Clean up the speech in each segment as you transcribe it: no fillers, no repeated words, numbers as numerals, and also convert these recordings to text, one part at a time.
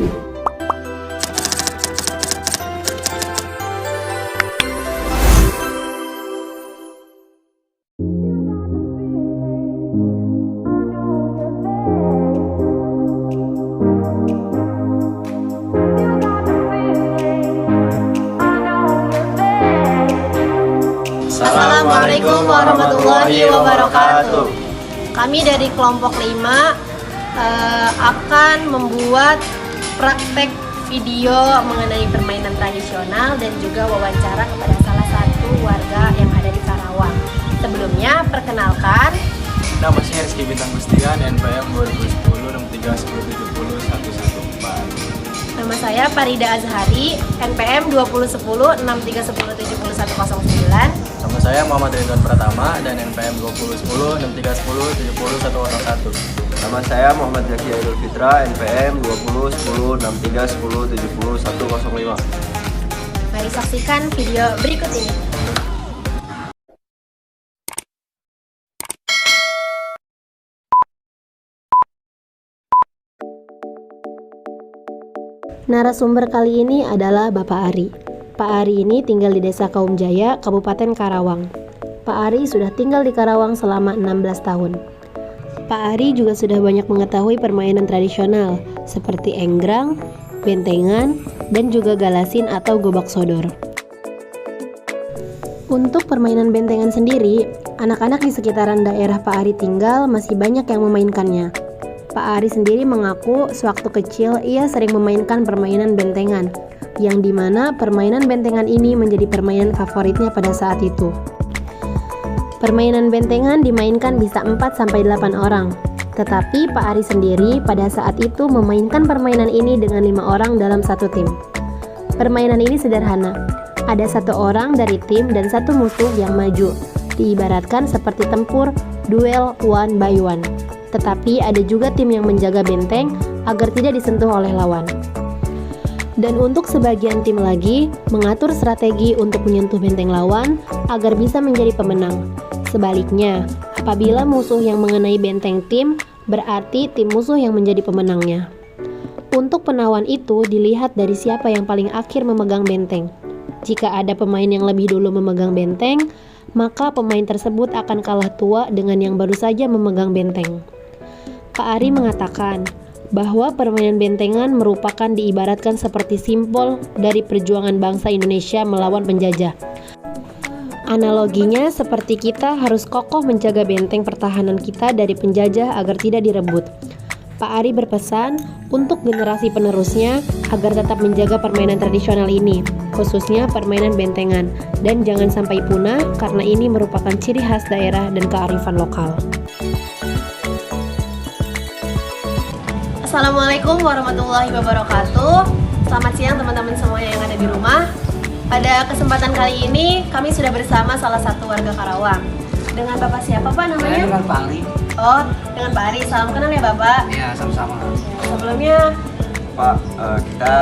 Assalamualaikum warahmatullahi wabarakatuh. Kami dari kelompok 5 akan membuat praktek video mengenai permainan tradisional dan juga wawancara kepada salah satu warga yang ada di Karawang. Sebelumnya, perkenalkan. Nama saya Rizky Bintang Gustian, NPM 2010 63 10 70 114. Nama saya Farida Azhari, NPM 2010 63 10 70 109. Nama saya Muhammad Ridwan Pratama dan NPM 2010 63 10 70 101. Nama saya Muhammad Zaki Aidul Fitra, NPM 20 10 63 10 70 105. Mari saksikan video berikut ini. Narasumber kali ini adalah Bapak Ari. Pak Ari ini tinggal di Desa Kaum Jaya, Kabupaten Karawang. Pak Ari sudah tinggal di Karawang selama 16 tahun. Pak Ari juga sudah banyak mengetahui permainan tradisional seperti enggrang, bentengan, dan juga galasin atau gobak sodor. Untuk permainan bentengan sendiri, anak-anak di sekitaran daerah Pak Ari tinggal masih banyak yang memainkannya. Pak Ari sendiri mengaku sewaktu kecil ia sering memainkan permainan bentengan, yang dimana permainan bentengan ini menjadi permainan favoritnya pada saat itu. Permainan bentengan dimainkan bisa 4-8 orang, tetapi Pak Ari sendiri pada saat itu memainkan permainan ini dengan 5 orang dalam satu tim. Permainan ini sederhana, ada 1 orang dari tim dan 1 musuh yang maju, diibaratkan seperti tempur duel one by one. Tetapi ada juga tim yang menjaga benteng agar tidak disentuh oleh lawan. Dan untuk sebagian tim lagi mengatur strategi untuk menyentuh benteng lawan agar bisa menjadi pemenang. Sebaliknya, apabila musuh yang mengenai benteng tim, berarti tim musuh yang menjadi pemenangnya. Untuk penawan itu dilihat dari siapa yang paling akhir memegang benteng. Jika ada pemain yang lebih dulu memegang benteng, maka pemain tersebut akan kalah tua dengan yang baru saja memegang benteng. Pak Ari mengatakan bahwa permainan bentengan merupakan diibaratkan seperti simbol dari perjuangan bangsa Indonesia melawan penjajah. Analoginya seperti kita harus kokoh menjaga benteng pertahanan kita dari penjajah agar tidak direbut. Pak Ari berpesan untuk generasi penerusnya agar tetap menjaga permainan tradisional ini, khususnya permainan bentengan, dan jangan sampai punah karena ini merupakan ciri khas daerah dan kearifan lokal. Assalamualaikum warahmatullahi wabarakatuh. Selamat siang teman-teman semuanya yang ada di rumah. Pada kesempatan kali ini kami sudah bersama salah satu warga Karawang. Dengan Bapak siapa Pak namanya? Saya dengan Pak Ali. Oh, dengan Pak Ari. Salam kenal ya Bapak. Iya, sama-sama. Sebelumnya Pak, kita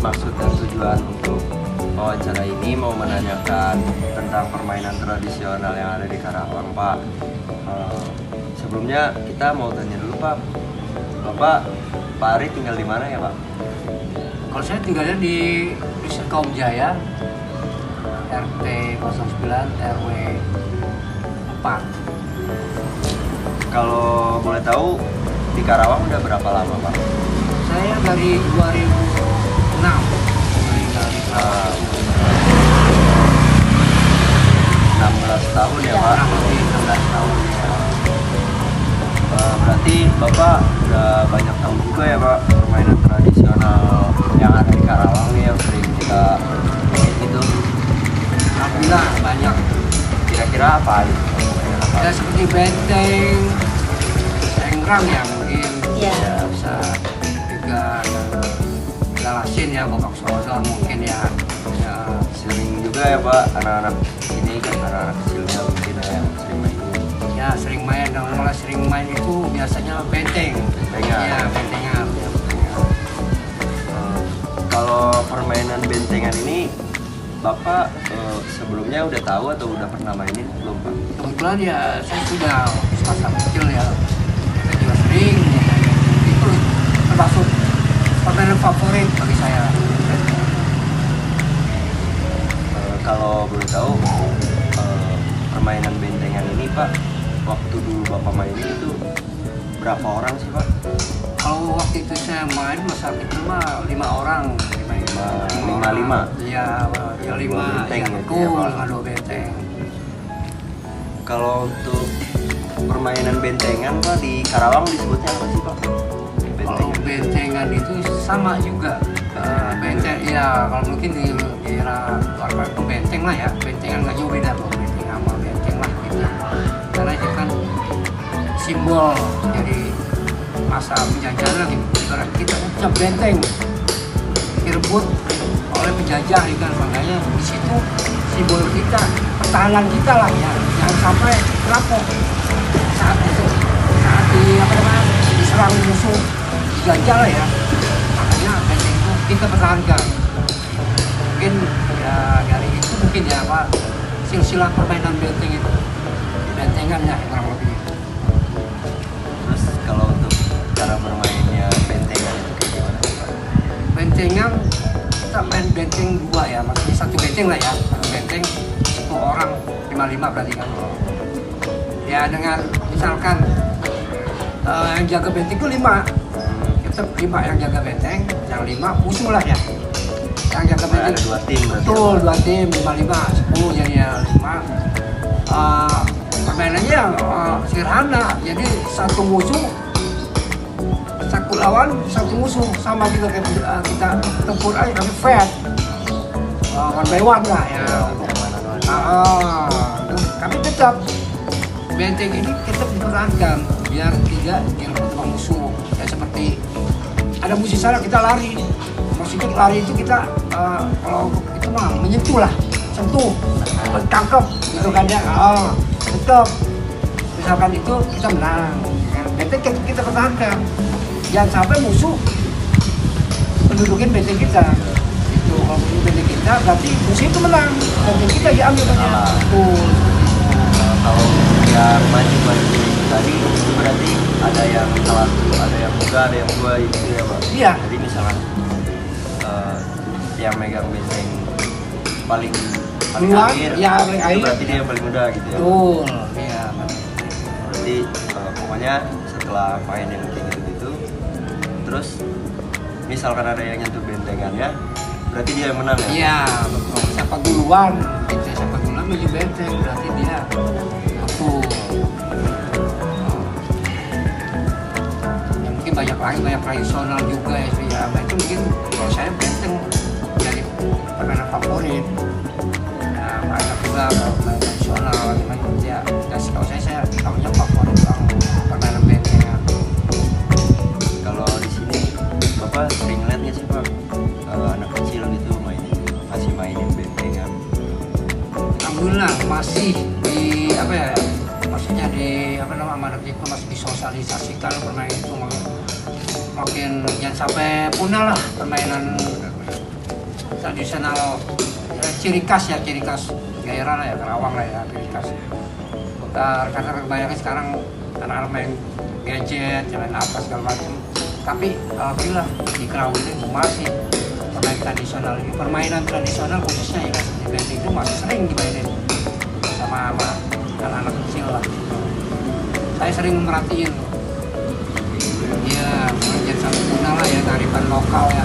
maksud dan tujuan untuk wawancara ini mau menanyakan tentang permainan tradisional yang ada di Karawang, Pak. Sebelumnya kita mau tanya dulu, Pak. Bapak, Pak Ari tinggal di mana ya, Pak? Kalau saya tinggalnya di Desa Kaum Jaya, RT 09 RW 4. Kalau boleh tahu di Karawang udah berapa lama, Pak? Saya dari 2006 tinggal di Karawang. 16 tahun ya, Pak? Kurang lebih 16 tahun ya. Berarti Bapak udah banyak tahu juga ya, Pak, permainan tradisional yang ada di Karawang nih yang sering kita main gitu. Alhamdulillah banyak. Kira-kira apa aja? Ya seperti benteng, enggrang ya mungkin. Iya. Ya, bisa juga galasin ya, gobak sodor mungkin ya. Ya, Sering juga ya, Pak, anak-anak ini kan anak-anak kecilnya mungkin ya yang sering main. ya sering main, dan malah sering main itu biasanya benteng. Bentengan. Ya, bentengan. Kalau permainan bentengan ini Bapak sebelumnya udah tahu atau udah pernah mainin belum, Pak? Kebetulan ya saya sudah masa kecil ya, saya juga sering itu termasuk permainan permainan favorit bagi saya. Kalau boleh tahu permainan bentengan ini Pak, waktu dulu Bapak mainin itu berapa orang sih Pak? Kalau waktu itu saya main masa itu mah 5 orang. Lima. Iya, ya 5 benteng ya, gitu ya, Pak. 2 benteng. Kalau untuk permainan bentengan Pak di Karawang disebutnya apa sih Pak? Kalau bentengan itu sama juga. Benteng ya, kalau mungkin di daerah luar itu benteng lah ya, bentengan nggak jauh beda tuh, benteng sama benteng lah gitu. Karena itu kan simbol dari masa penjajahan gitu. Ibarat kita ucap benteng direbut oleh penjajah gitu kan, makanya di situ simbol kita, pertahanan kita lah ya, jangan sampai rapuh saat itu, saat diserang musuh penjajah lah ya, makanya benteng itu kita pertahankan. Mungkin ya dari itu mungkin ya Pak, silsilah permainan benteng itu, bentengan ya kurang lebih. Terus kalau untuk cara bermainnya bentengan itu kayak gimana sih Pak? Bentengan kita main benteng 2 ya, maksudnya 1 benteng lah ya, 1 benteng 1 orang 5-5 berarti kan. Ya dengan misalkan yang jaga benteng itu 5, kita 5 yang jaga benteng, yang 5 musuh lah ya. Yang jaga benteng Ada 2 tim berarti. betul, 2 tim 5-5, 10 jadi ya 5. Permainannya sederhana, jadi 1 musuh, 1 lawan, 1 musuh, sama juga kayak kita tempur aja tapi fair, one by one lah ya. Kami tetap benteng ini tetap dipertahankan biar tidak direbut sama musuh. Ya seperti ada musuh sana kita lari, maksudnya lari itu kita kalau itu mah menyentuh lah, sentuh, tangkap gitu kan ya. Tetap misalkan itu kita menang, benteng kita pertahankan. Jangan sampai musuh mendudukin benteng kita. Itu kalau mendudukin benteng kita berarti musuh itu menang, benteng kita diambil banyak. Kalau yang maju tadi itu berarti ada yang salah satu, ada yang muda, ada yang tua itu ya Pak? Iya. Jadi misalkan yang megang benteng paling Duluan, akhir, ya, paling itu akhir. berarti dia yang paling muda gitu ya? Betul, iya. Berarti pokoknya setelah main yang kayak gitu-gitu, terus misalkan ada yang nyentuh bentengannya, berarti dia yang menang ya? Iya, betul. Siapa duluan, gitu. Siapa duluan menuju benteng, berarti dia betul. Ya, mungkin banyak lagi, banyak tradisional juga ya. Ya itu mungkin kalau saya benteng jadi permainan favorit. Ya, banyak juga permainan tradisional, gimana ya. Dan kalau saya tahunya favorit bang permainan bentengan. Kalau di sini Bapak sering lihat nggak sih Pak anak kecil gitu masih mainin bentengan? Alhamdulillah masih di apa ya, maksudnya di apa nama anak itu masih disosialisasikan permainan itu makin jangan sampai punah lah permainan tradisional ciri khas daerah lah ya, Karawang lah ya, ciri khas. Karena kebanyakan sekarang anak-anak main gadget, main apa segala macam. Tapi alhamdulillah di Karawang ini masih permainan tradisional khususnya ya di benteng itu masih sering dimainin sama anak-anak kecil lah. Saya sering merhatiin, ya jangan sampai punah lah ya kearifan lokal ya.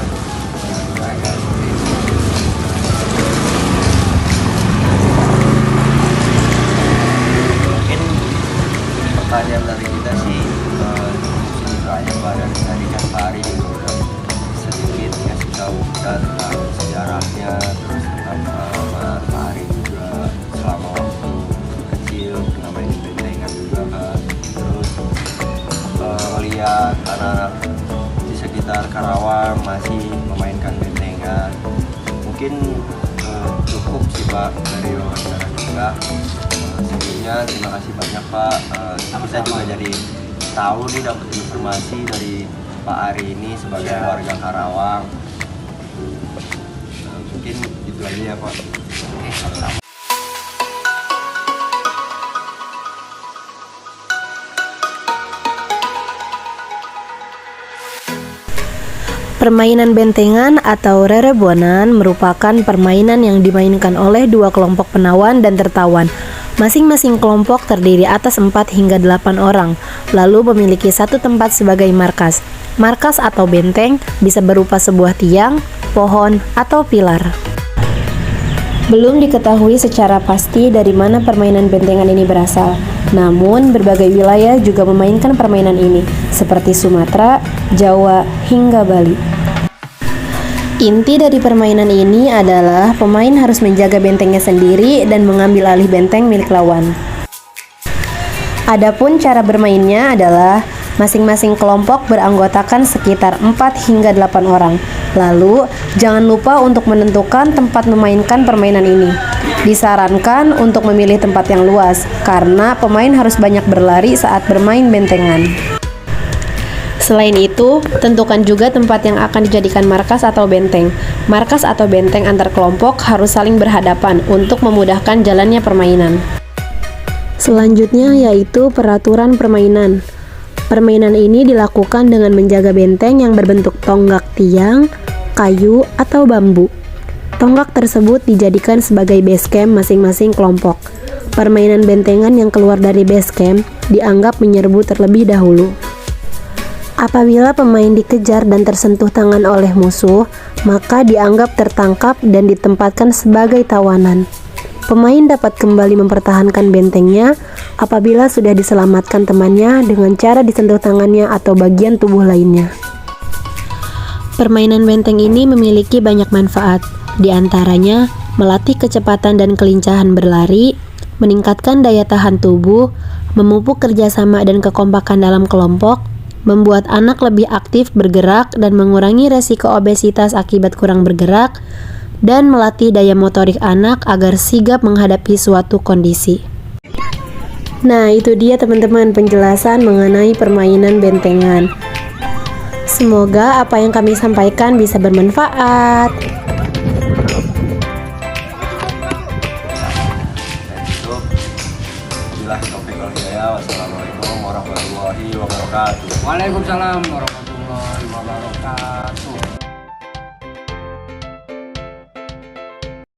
Kayak seperti itu. Mungkin pertanyaan dari kita sih itu aja Pak, dari Pak Ari sedikit ngasih tahu kita tentang sejarahnya, terus tentang Pak Ari juga selama waktu kecil pernah main bentengan juga kan, terus melihat anak-anak di sekitar Karawang masih memainkan bentengan. Mungkin cukup sih Pak dari wawancara kita. Sebelumnya terima kasih banyak Pak. Kita juga jadi tahu nih, dapat informasi dari Pak Ari ini sebagai warga Karawang. Mungkin itu aja ya Pak. Oke, sama-sama. Permainan bentengan atau rerebonan merupakan permainan yang dimainkan oleh dua kelompok penawan dan tertawan. Masing-masing kelompok terdiri atas 4 hingga 8 orang, lalu memiliki satu tempat sebagai markas. Markas atau benteng bisa berupa sebuah tiang, pohon, atau pilar. Belum diketahui secara pasti dari mana permainan bentengan ini berasal. Namun, berbagai wilayah juga memainkan permainan ini, seperti Sumatera, Jawa, hingga Bali. Inti dari permainan ini adalah pemain harus menjaga bentengnya sendiri dan mengambil alih benteng milik lawan. Adapun cara bermainnya adalah masing-masing kelompok beranggotakan sekitar 4 hingga 8 orang. Lalu, jangan lupa untuk menentukan tempat memainkan permainan ini. Disarankan untuk memilih tempat yang luas, karena pemain harus banyak berlari saat bermain bentengan. Selain itu, tentukan juga tempat yang akan dijadikan markas atau benteng. Markas atau benteng antar kelompok harus saling berhadapan untuk memudahkan jalannya permainan. Selanjutnya yaitu peraturan permainan. Permainan ini dilakukan dengan menjaga benteng yang berbentuk tonggak tiang, kayu, atau bambu. Tonggak tersebut dijadikan sebagai base camp masing-masing kelompok. Permainan bentengan yang keluar dari base camp dianggap menyerbu terlebih dahulu. Apabila pemain dikejar dan tersentuh tangan oleh musuh, maka dianggap tertangkap dan ditempatkan sebagai tawanan. Pemain dapat kembali mempertahankan bentengnya apabila sudah diselamatkan temannya dengan cara disentuh tangannya atau bagian tubuh lainnya. Permainan benteng ini memiliki banyak manfaat, di antaranya melatih kecepatan dan kelincahan berlari, meningkatkan daya tahan tubuh, memupuk kerjasama dan kekompakan dalam kelompok, membuat anak lebih aktif bergerak dan mengurangi resiko obesitas akibat kurang bergerak, dan melatih daya motorik anak agar sigap menghadapi suatu kondisi. Nah, itu dia teman-teman penjelasan mengenai permainan bentengan. Semoga apa yang kami sampaikan bisa bermanfaat. Wassalamualaikum warahmatullahi wabarakatuh. Waalaikumsalam warahmatullahi wabarakatuh.